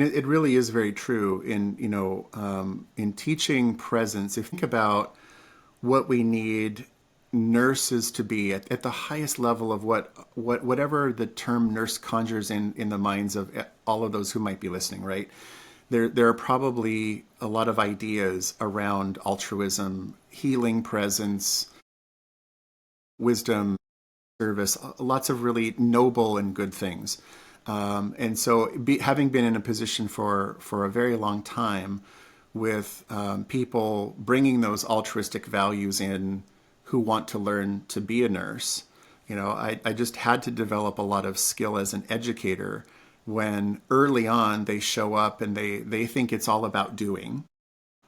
It really is very true in, in teaching presence. If you think about what we need nurses to be at the highest level of whatever the term nurse conjures in the minds of all of those who might be listening, right? There are probably a lot of ideas around altruism, healing presence, wisdom, service, lots of really noble and good things. And so, having been in a position for a very long time with people bringing those altruistic values in who want to learn to be a nurse, I just had to develop a lot of skill as an educator when early on they show up and they think it's all about doing,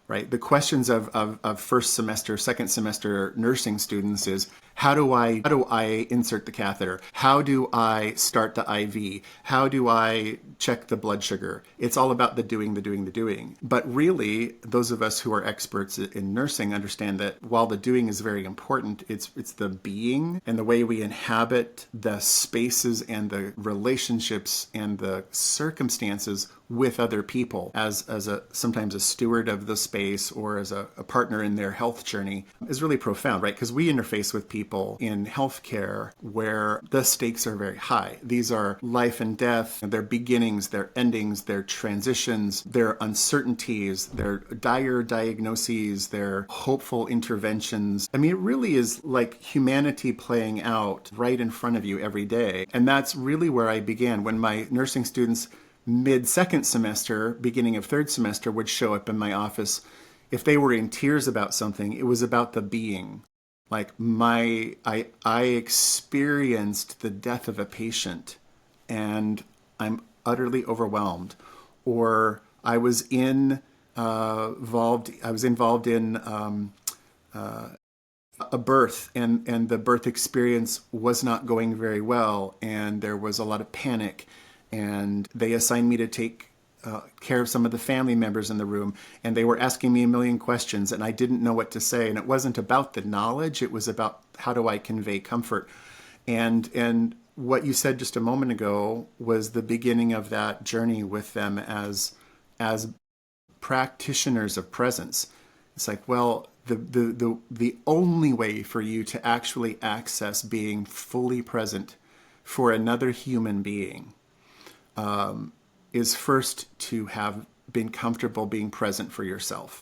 right? The questions of first semester, second semester nursing students is how do I insert the catheter? How do I start the IV? How do I check the blood sugar? It's all about the doing, the doing, the doing. But really, those of us who are experts in nursing understand that while the doing is very important, it's the being and the way we inhabit the spaces and the relationships and the circumstances with other people as sometimes a steward of the space or as a partner in their health journey is really profound, right? Because we interface with people in healthcare where the stakes are very high. These are life and death, their beginnings, their endings, their transitions, their uncertainties, their dire diagnoses, their hopeful interventions. I mean, it really is like humanity playing out right in front of you every day. And that's really where I began when my nursing students mid-second semester, beginning of third semester, would show up in my office. If they were in tears about something, it was about the being. Like I experienced the death of a patient and I'm utterly overwhelmed. Or I was involved in a birth and the birth experience was not going very well and there was a lot of panic and they assigned me to take care of some of the family members in the room, and they were asking me a million questions, and I didn't know what to say. And it wasn't about the knowledge; it was about how do I convey comfort. And what you said just a moment ago was the beginning of that journey with them as practitioners of presence. It's like, well, the only way for you to actually access being fully present for another human being is first to have been comfortable being present for yourself.